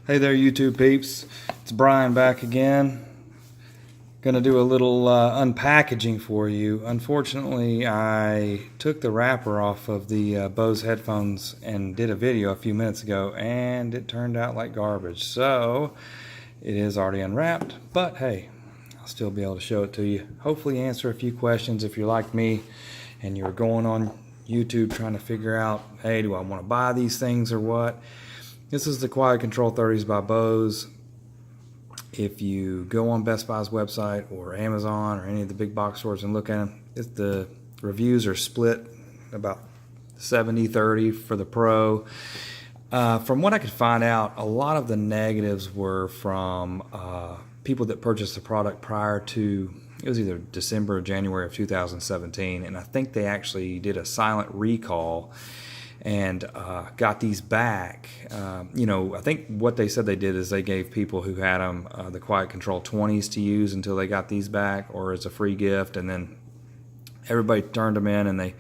Hey there, YouTube peeps. It's Brian back again. Gonna do a little unpackaging for you. Unfortunately, I took the wrapper off of the Bose headphones and did a video a few minutes ago, and it turned out like garbage. So it is already unwrapped, but hey, I'll still be able to show it to you. Hopefully answer a few questions if you're like me and you're going on YouTube trying to figure out, hey, do I want to buy these things or what? This is the Quiet Control 30s by Bose. If you go on Best Buy's website or Amazon or any of the big box stores and look at them, the reviews are split about 70-30 for the Pro. From what I could find out, a lot of the negatives were from people that purchased the product prior to, it was either December or January of 2017, and I think they actually did a silent recall and got these back. I think what they said they did is they gave people who had them the Quiet Control 20s to use until they got these back, or as a free gift, and then everybody turned them in and they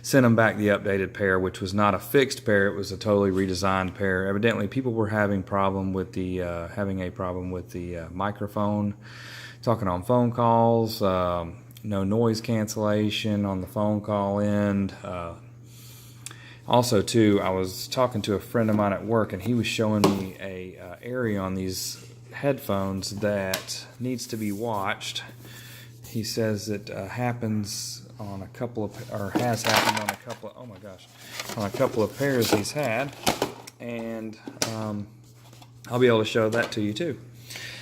sent them back the updated pair, which was not a fixed pair, it was a totally redesigned pair. Evidently people were having a problem with the microphone, talking on phone calls, no noise cancellation on the phone call end. Also, too, I was talking to a friend of mine at work, and he was showing me a area on these headphones that needs to be watched. He says it happens on a couple of, or has happened on a couple of, oh my gosh, on a couple of pairs he's had, and I'll be able to show that to you too.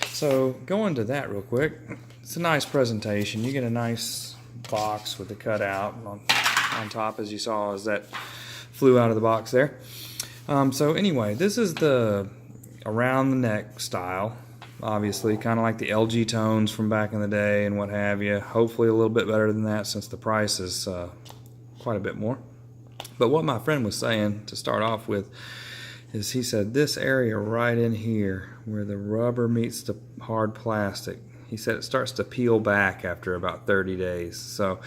So go into that real quick. It's a nice presentation. You get a nice box with the cutout on top, as you saw, as that flew out of the box there. So anyway, this is the around the neck style, obviously kind of like the LG tones from back in the day and what have you. Hopefully a little bit better than that, since the price is quite a bit more. But what my friend was saying to start off with is, he said this area right in here where the rubber meets the hard plastic, he said it starts to peel back after about 30 days. So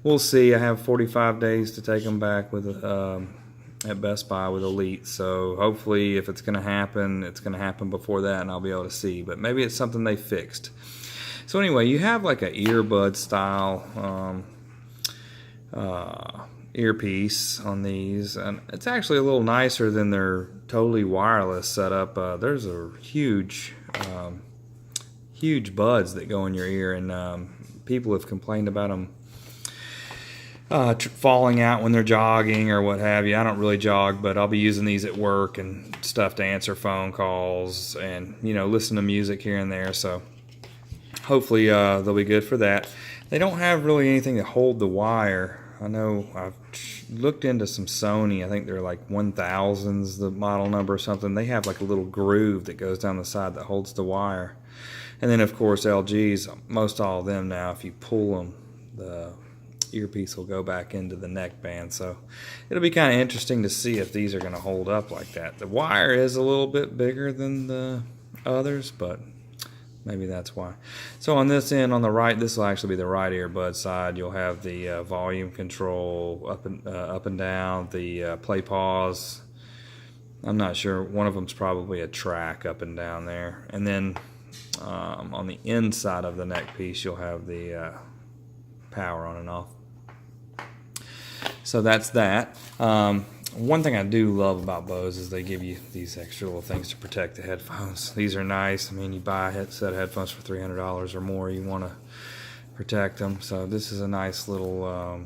we'll see. I have 45 days to take them back with at Best Buy with Elite. So hopefully, if it's going to happen before that, and I'll be able to see. But maybe it's something they fixed. So anyway, you have like an earbud style earpiece on these, and it's actually a little nicer than their totally wireless setup. There's a huge buds that go in your ear, and people have complained about them falling out when they're jogging or what have you. I don't really jog, but I'll be using these at work and stuff to answer phone calls and listen to music here and there. So hopefully they'll be good for that. They don't have really anything to hold the wire. I know I've looked into some Sony. I think they're like 1000s the model number or something. They have like a little groove that goes down the side that holds the wire. And then of course LG's, most all of them now, if you pull them, the earpiece will go back into the neck band. So it'll be kind of interesting to see if these are going to hold up like that. The wire is a little bit bigger than the others, but maybe that's why. So on this end, on the right, this will actually be the right earbud side. You'll have the volume control up and down, the play pause. I'm not sure. One of them's probably a track up and down there. And then on the inside of the neck piece, you'll have the power on and off. So that's that. One thing I do love about Bose is they give you these extra little things to protect the headphones. These are nice. I mean, you buy a set of headphones for $300 or more, you want to protect them. So this is a nice little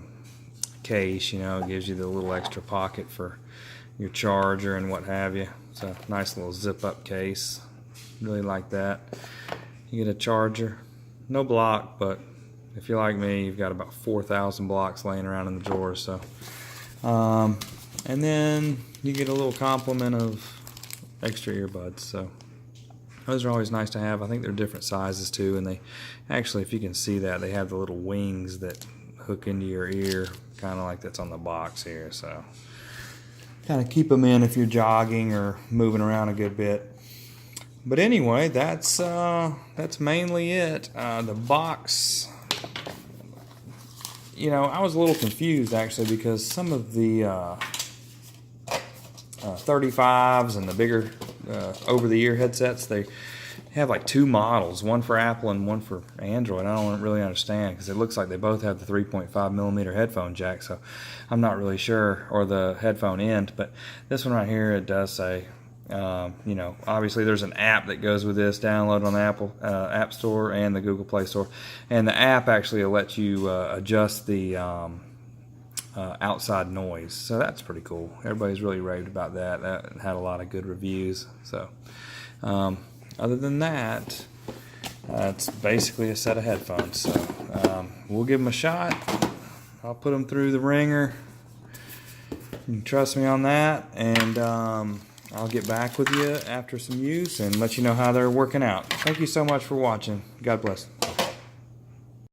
case. It gives you the little extra pocket for your charger and what have you. It's a nice little zip-up case. Really like that. You get a charger, no block, but if you're like me, you've got about 4,000 blocks laying around in the drawer. So, and then you get a little complement of extra earbuds. So those are always nice to have. I think they're different sizes too, and they actually, if you can see that, they have the little wings that hook into your ear, kind of like that's on the box here. So kind of keep them in if you're jogging or moving around a good bit. But anyway, that's mainly it. The box. I was a little confused actually, because some of the 35s and the bigger over-the-ear headsets. They have like 2 models, one for Apple and one for Android. I don't really understand because it looks like they both have the 3.5 millimeter headphone jack, so I'm not really sure, or the headphone end. But this one right here, it does say, you know, obviously there's an app that goes with this. Download on the Apple App Store and the Google Play Store, and the app actually will let you adjust the outside noise, so that's pretty cool. Everybody's really raved about that. That had a lot of good reviews. So other than that, it's basically a set of headphones. So we'll give them a shot. I'll put them through the ringer. You can trust me on that, and I'll get back with you after some use and let you know how they're working out. Thank you so much for watching. God bless.